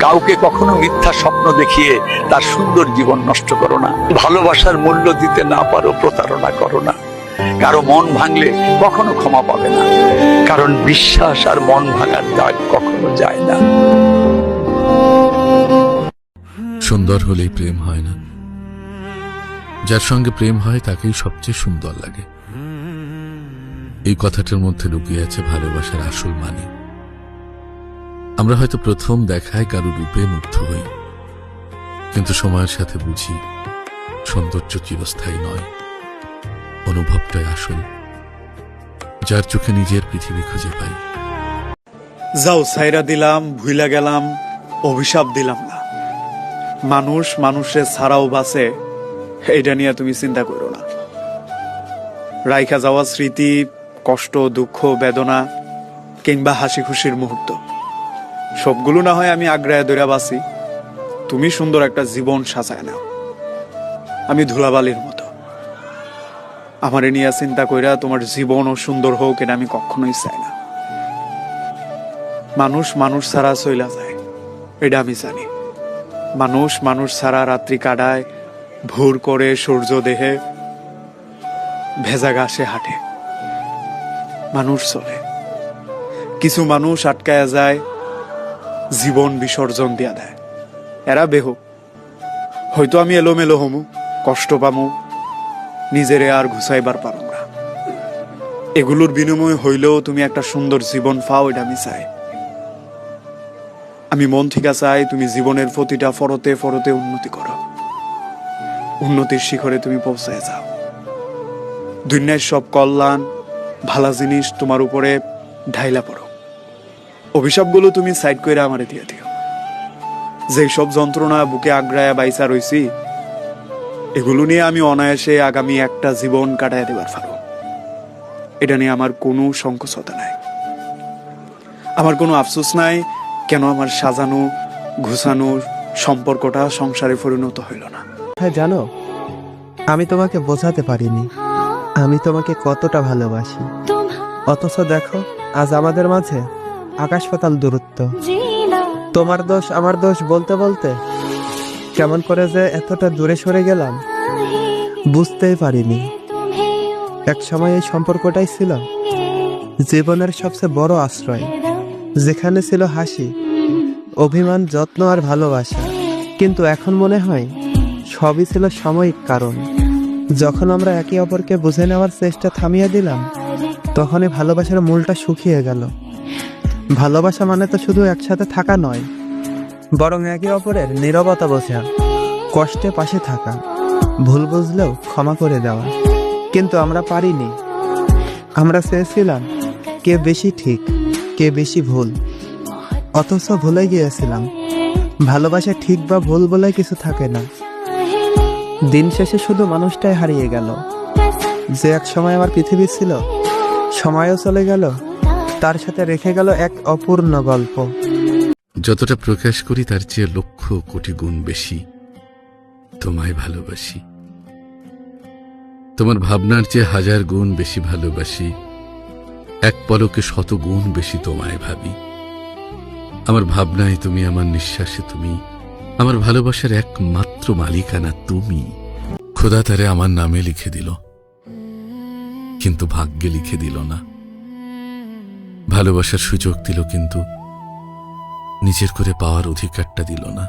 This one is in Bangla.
কাউকে কখনো মিথ্যা স্বপ্ন দেখিয়ে তার সুন্দর জীবন নষ্ট করো না। ভালোবাসার মূল্য দিতে না পারো, প্রতারণা করো না। কারো মন ভাঙলে কখনো ক্ষমা পাবে না, কারণ বিশ্বাস আর মন ভাঙার দাগ কখনো যায় না। সুন্দর হলেই প্রেম হয় না, যার সঙ্গে প্রেম হয় তাকেই সবচেয়ে সুন্দর লাগে। এই কথাটার মধ্যে লুকিয়ে আছে ভালোবাসার আসল মানে। আমরা হয়তো প্রথম দেখায় কারো রূপে মুগ্ধ হই, কিন্তু সময়ের সাথে বুঝি সৌন্দর্য চিরস্থায়ী নয়, অনুভবটাই আসল, যার চোখে নিজের পৃথিবী খুঁজে পাই। যাও ছাইরা দিলাম, ভুইলা গেলাম, অভিশাপ দিলাম না। মানুষ মানুষে ছাড়াও বাঁচে, এইটা নিয়ে তুমি চিন্তা করো না। রাইখা যাওয়া স্মৃতি, কষ্ট, দুঃখ, বেদনা কিংবা হাসি খুশির মুহূর্ত, সবগুলো না হয় আমি আগ্রায় ধরে বাঁচি। তুমি সুন্দর একটা জীবন সাজায় নাও। আমি ধুলাবালির মতো, আমারে নিয়ে চিন্তা কইরা তোমার জীবনও সুন্দর হোক এটা আমি কখনোই চাই না। মানুষ মানুষ ছাড়া চইলা যায়, এটা আমি জানি। মানুষ মানুষ ছাড়া রাত্রি কাটায়, ভোর করে সূর্য দেহে, ভেজা ঘাসে হাঁটে। মানুষ চলে, কিছু মানুষ আটকায়া যায়, জীবন বিসর্জন দিয়া দেয়। এরা বেহ, হয়তো আমি এলোমেলো হমু, কষ্ট পামু, নিজেরে আর ঘুষাইবার পারো না। এগুলোর বিনিময় হইলেও তুমি একটা সুন্দর জীবন পাও, এটা আমি চাই। আমি মন থেকে চাই তুমি জীবনের প্রতিটা ফরতে ফরতে উন্নতি করো, উন্নতির শিখরে তুমি পৌঁছায় যাও। দুনিয়ার সব কল্যাণ ভালো জিনিস তোমার উপরে ঢাইলা পড়ো। অভিশাপগুলো তুমি সাইড করে আমারে দিয়ে দিও। যেই সব যন্ত্রণা বুকে আগ্রায়া বাইসা রইছি, এগুলো নিয়ে আমি অনায়াসে আগামী একটা জীবন কাটায় দেবার পারো। এটা নিয়ে আমার কোনো সংকোচতা নাই, আমার কোনো আফসোস নাই কেন আমার সাজানো ঘুষানো সম্পর্কটা সংসারে পরিণত হইল না। হ্যাঁ জানো, আমি তোমাকে বোঝাতে পারিনি আমি তোমাকে কতটা ভালোবাসি। অথচ দেখো আজ আমাদের মাঝে আকাশ পাতাল দূরত্ব। তোমার দোষ আমার দোষ বলতে বলতে কেমন করে যে এতটা দূরে সরে গেলাম বুঝতেই পারিনি। এক সময় এই সম্পর্কটাই ছিল জীবনের সবচেয়ে বড় আশ্রয়, যেখানে ছিল হাসি, অভিমান, যত্ন আর ভালোবাসা। কিন্তু এখন মনে হয় সবই ছিল সাময়িক কারণ। যখন আমরা একে অপরকে বুঝে নেওয়ার চেষ্টা থামিয়ে দিলাম, তখনই ভালোবাসার মূলটা শুকিয়ে গেল। ভালোবাসা মানে তো শুধু একসাথে থাকা নয়, বরং একে অপরের নীরবতা বোঝা, কষ্টে পাশে থাকা, ভুল বুঝলেও ক্ষমা করে দেওয়া। কিন্তু আমরা পারিনি। আমরা চেয়েছিলাম কে বেশি ঠিক, কে বেশি ভুল, অথচ ভুলে গিয়েছিলাম ভালোবাসা ঠিক বা ভুল বলে কিছু থাকে না। দিন শেষে শুধু মানুষটাই হারিয়ে গেল, যে এক সময় আমার পৃথিবী ছিল। সময়ও চলে গেল, তার সাথে রেখে গেল এক অপূর্ণ গল্প। যতটা প্রকাশ করি তার চেয়ে লক্ষ কোটি গুণ বেশি তোমায় ভালোবাসি। তোমার ভাবনার চেয়ে হাজার গুণ বেশি ভালোবাসি। এক পলকে শত গুণ বেশি তোমায় ভাবি। আমার ভাবনায় তুমি, আমার নিঃশ্বাসে তুমি, আমার ভালোবাসার একমাত্র মালিকানা তুমি। খোদা তারে আমার নামে লিখে দিল, কিন্তু ভাগ্যে লিখে দিল না। ভালোবাসার সুযোগ দিল, কিন্তু নিজের করে পাওয়ার অধিকারটা দিল না।